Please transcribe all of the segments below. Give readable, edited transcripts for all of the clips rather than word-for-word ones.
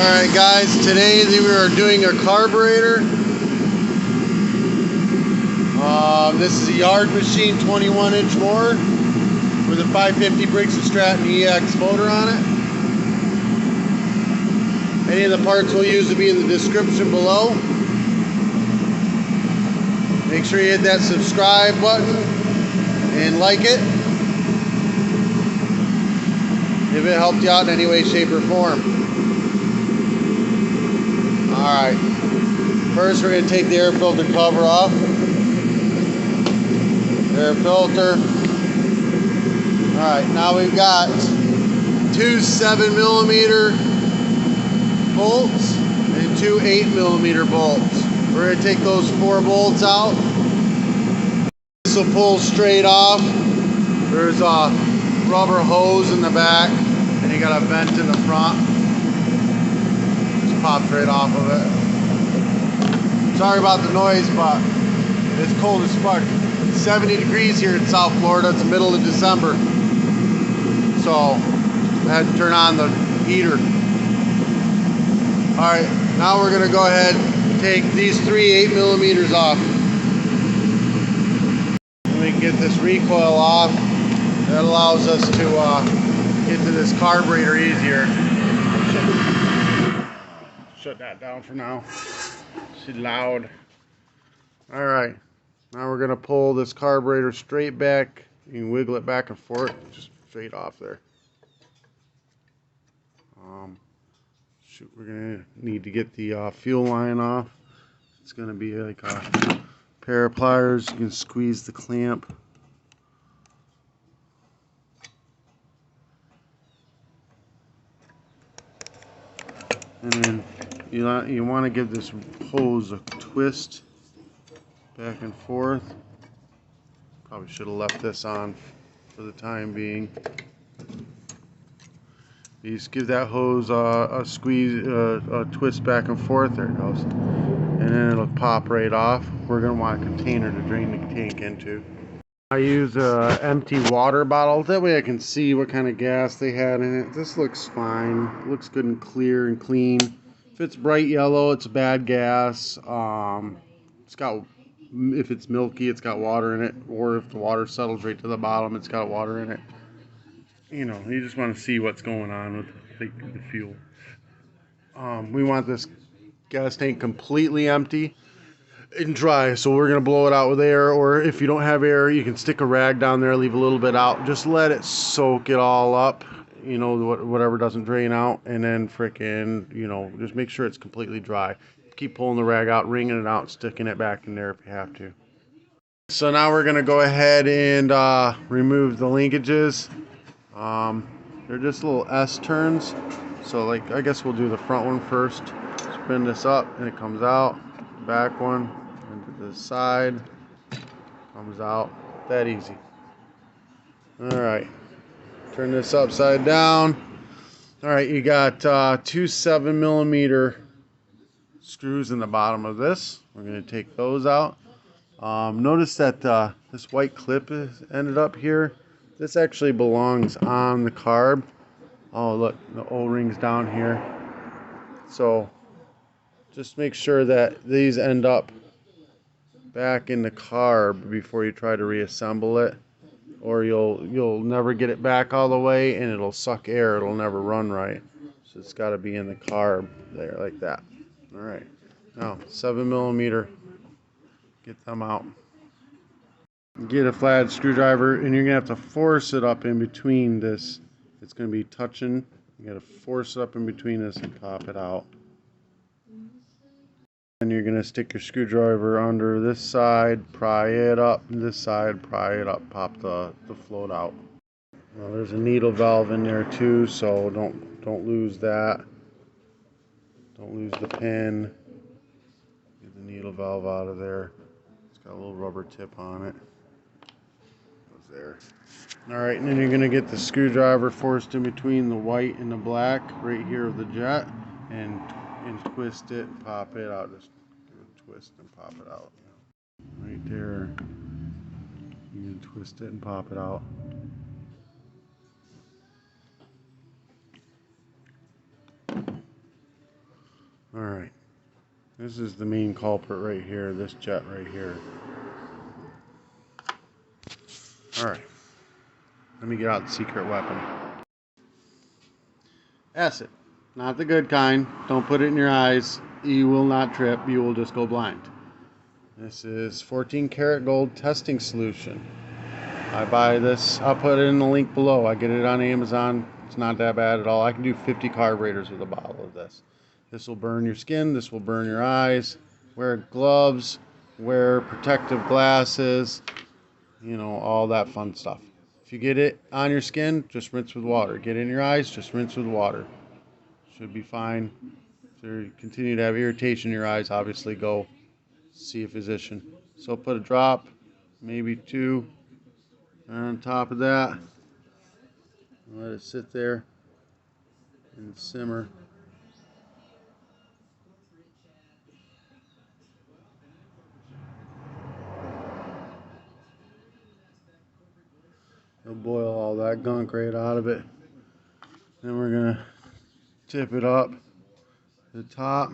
Alright guys, today we are doing a carburetor. This is a yard machine 21-inch mower with a 550 Briggs & Stratton EX motor on it. Any of the parts we'll use will be in the description below. Make sure you hit that subscribe button and like it if it helped you out in any way, shape, or form. Alright, first we're going to take the air filter cover off. Air filter. Alright, now we've got two 7mm bolts and two 8mm bolts. We're going to take those 4 bolts out. This will pull straight off. There's a rubber hose in the back and you got a vent in the front. Just pops right off of it. Sorry about the noise, but it's cold as fuck. 70 degrees here in South Florida. It's the middle of December. So I had to turn on the heater. Alright, now we're going to go ahead and take these 3 8mm off. Let me get this recoil off. That allows us to get to this carburetor easier. Shut that down for now. She's loud. Alright, now we're going to pull this carburetor straight back. You can wiggle it back and forth, just straight off there. Shoot, we're going to need to get the fuel line off. It's going to be like a pair of pliers. You can squeeze the clamp. And then you want to give this hose a twist back and forth. Probably should have left this on for the time being. You just give that hose a squeeze, a twist back and forth. There it goes. And then it'll pop right off. We're going to want a container to drain the tank into. I use an empty water bottle. That way I can see what kind of gas they had in it. This looks fine. It looks good and clear and clean. If it's bright yellow, it's bad gas. It's got, if it's milky, it's got water in it. Or if the water settles right to the bottom, it's got water in it. You know, you just want to see what's going on with the fuel. We want this gas tank completely empty and dry, so we're going to blow it out with air, or if you don't have air, you can stick a rag down there, leave a little bit out, just let it soak it all up, you know, whatever doesn't drain out, and then frickin', you know, just make sure it's completely dry. Keep pulling the rag out, wringing it out, sticking it back in there if you have to. So now we're going to go ahead and remove the linkages. They're just little S turns, so like I guess we'll do the front one first. Spin this up and it comes out. Back one into the side, comes out. That easy. Alright, turn this upside down. Alright, you got 2 7mm screws in the bottom of this. We're going to take those out. Notice that this white clip is ended up here. This actually belongs on the carb. Oh look, the O-ring's down here. So just make sure that these end up back in the carb before you try to reassemble it, or you'll never get it back all the way and it'll suck air. It'll never run right. So it's got to be in the carb there like that. All right. Now 7mm. Get them out. Get a flat screwdriver and you're gonna have to force it up in between this. It's gonna be touching. You gotta force it up in between this and pop it out. And you're gonna stick your screwdriver under this side, pry it up, this side, pry it up, pop the float out. Well, there's a needle valve in there too, so don't lose that. Don't lose the pin. Get the needle valve out of there. It's got a little rubber tip on it. There. Alright, and then you're going to get the screwdriver forced in between the white and the black right here of the jet and twist it and pop it out. Just give it a twist and pop it out. Right there. You can twist it and pop it out. Alright, this is the main culprit right here, this jet right here. Alright, let me get out the secret weapon. Acid. Not the good kind. Don't put it in your eyes. You will not trip. You will just go blind. This is 14 karat gold testing solution. I buy this. I'll put it in the link below. I get it on Amazon. It's not that bad at all. I can do 50 carburetors with a bottle of this. This will burn your skin. This will burn your eyes. Wear gloves. Wear protective glasses. You know, all that fun stuff. If you get it on your skin, just rinse with water. Get it in your eyes, just rinse with water. Should be fine. If you continue to have irritation in your eyes, obviously go see a physician. So put a drop, maybe two, on top of that. Let it sit there and simmer. It'll boil all that gunk right out of it. Then we're gonna tip it up to the top.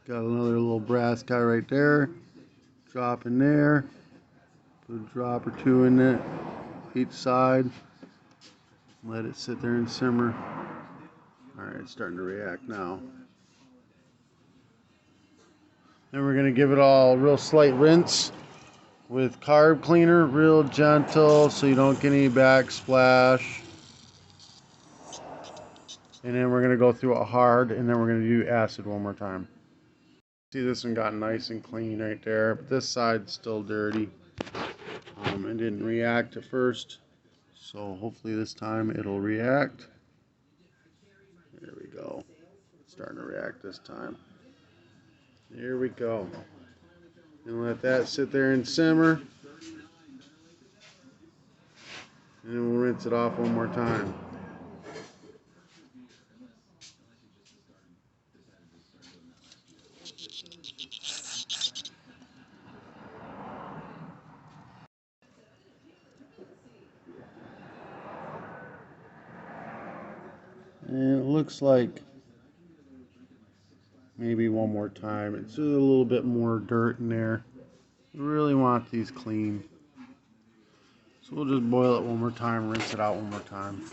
Got another little brass guy right there. Drop in there. Put a drop or two in it, each side. Let it sit there and simmer. Alright, it's starting to react now. Then we're going to give it all a real slight rinse with carb cleaner, real gentle so you don't get any backsplash. And then we're going to go through it hard, and then we're going to do acid one more time. See, this one got nice and clean right there, but this side's still dirty. It didn't react at first, so hopefully this time it'll react. There we go. It's starting to react this time. There we go. And let that sit there and simmer. And then we'll rinse it off one more time. And it looks like maybe one more time. It's a little bit more dirt in there. We really want these clean. So we'll just boil it one more time, rinse it out one more time.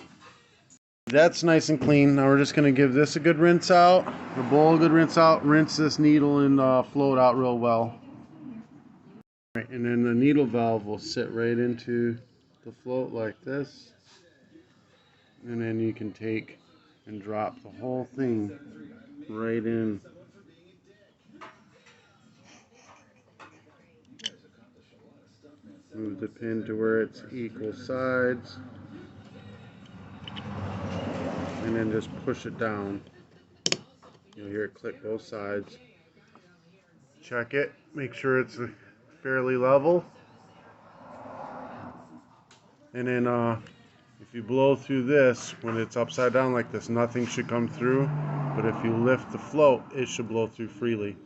That's nice and clean. Now we're just going to give this a good rinse out. The bowl a good rinse out. Rinse this needle and flow it out real well. Right, and then the needle valve will sit right into the float like this. And then you can take and drop the whole thing right in. Move the pin to where it's equal sides. And then just push it down. You'll hear it click both sides. Check it. Make sure it's fairly level. And then if you blow through this, when it's upside down like this, nothing should come through. But if you lift the float, it should blow through freely.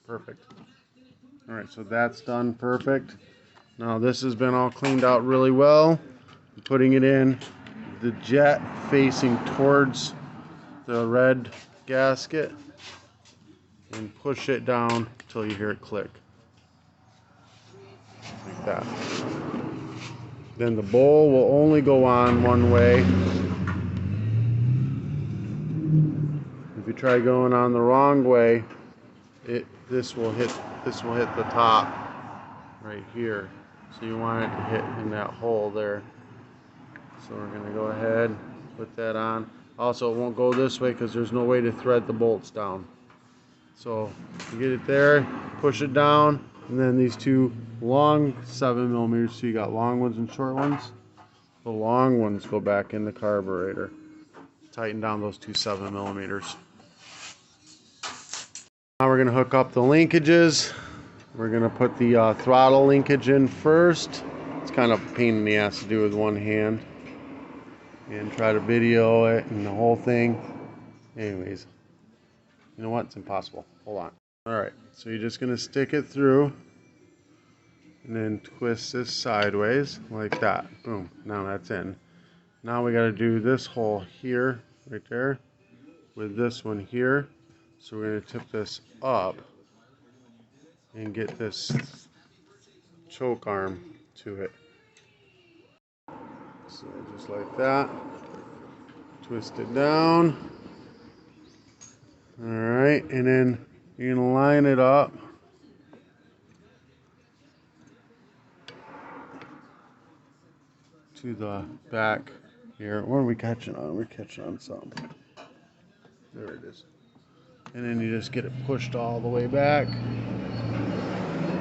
Perfect. Alright, so that's done perfect. Now this has been all cleaned out really well. I'm putting it in the jet facing towards the red gasket and push it down until you hear it click. Like that. Then the bowl will only go on one way. If you try going on the wrong way, this will hit the top right here. So you want it to hit in that hole there. So we're going to go ahead, put that on. Also, it won't go this way because there's no way to thread the bolts down. So you get it there, push it down, and then these two long 7mm, so you got long ones and short ones. The long ones go back in the carburetor. Tighten down those two 7mm. Now we're going to hook up the linkages. We're going to put the throttle linkage in first. It's kind of a pain in the ass to do with one hand. And try to video it and the whole thing. Anyways, you know what? It's impossible. Hold on. Alright, so you're just going to stick it through and then twist this sideways like that. Boom. Now that's in. Now we got to do this hole here right there with this one here. So we're going to tip this up and get this choke arm to it. So just like that. Twist it down. Alright, and then you're going to line it up to the back here. What are we catching on? We're catching on something. There it is. And then you just get it pushed all the way back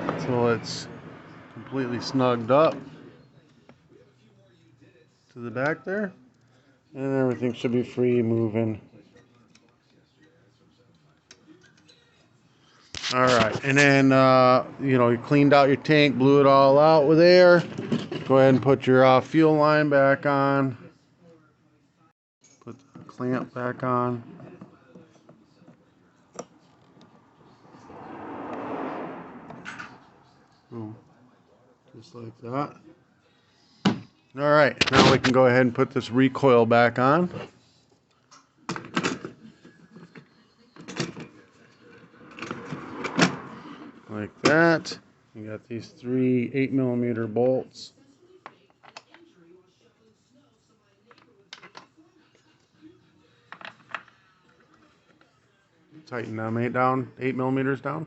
until it's completely snugged up to the back there. And everything should be free moving. Alright, and then you cleaned out your tank, blew it all out with air. Go ahead and put your fuel line back on. Put the clamp back on. Boom. Just like that. Alright, now we can go ahead and put this recoil back on. Like that. You got these 3 8mm bolts. Tighten them 8mm down.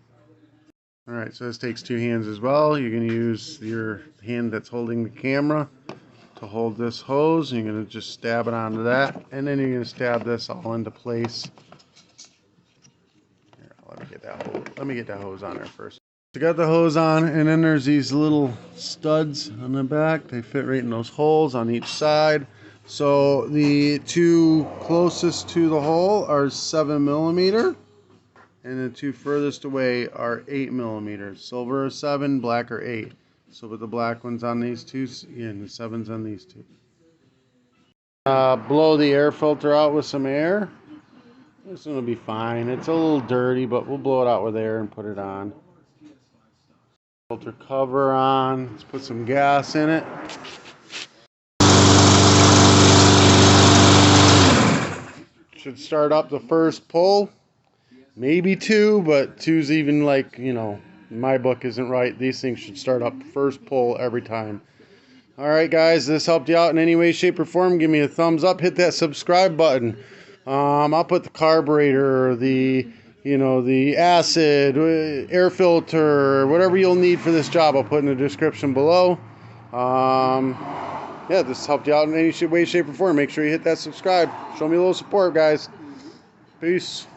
Alright, so this takes 2 hands as well. You're going to use your hand that's holding the camera to hold this hose. You're going to just stab it onto that, and then you're going to stab this all into place. Here, let me get that hose on there first. So got the hose on, and then there's these little studs on the back. They fit right in those holes on each side. So the 2 closest to the hole are 7mm, and the 2 furthest away are 8mm. Silver are 7, black are 8. So with the black ones on these 2, and the 7's on these 2. Blow the air filter out with some air. This one will be fine. It's a little dirty, but we'll blow it out with air and put it on. Filter cover on. Let's put some gas in it. Should start up the first pull. Maybe 2, but 2's even my book isn't right. These things should start up first pull every time. Alright guys, this helped you out in any way, shape, or form. Give me a thumbs up. Hit that subscribe button. I'll put the carburetor, the acid, air filter, whatever you'll need for this job, I'll put in the description below. Yeah, this helped you out in any way, shape, or form. Make sure you hit that subscribe. Show me a little support, guys. Peace.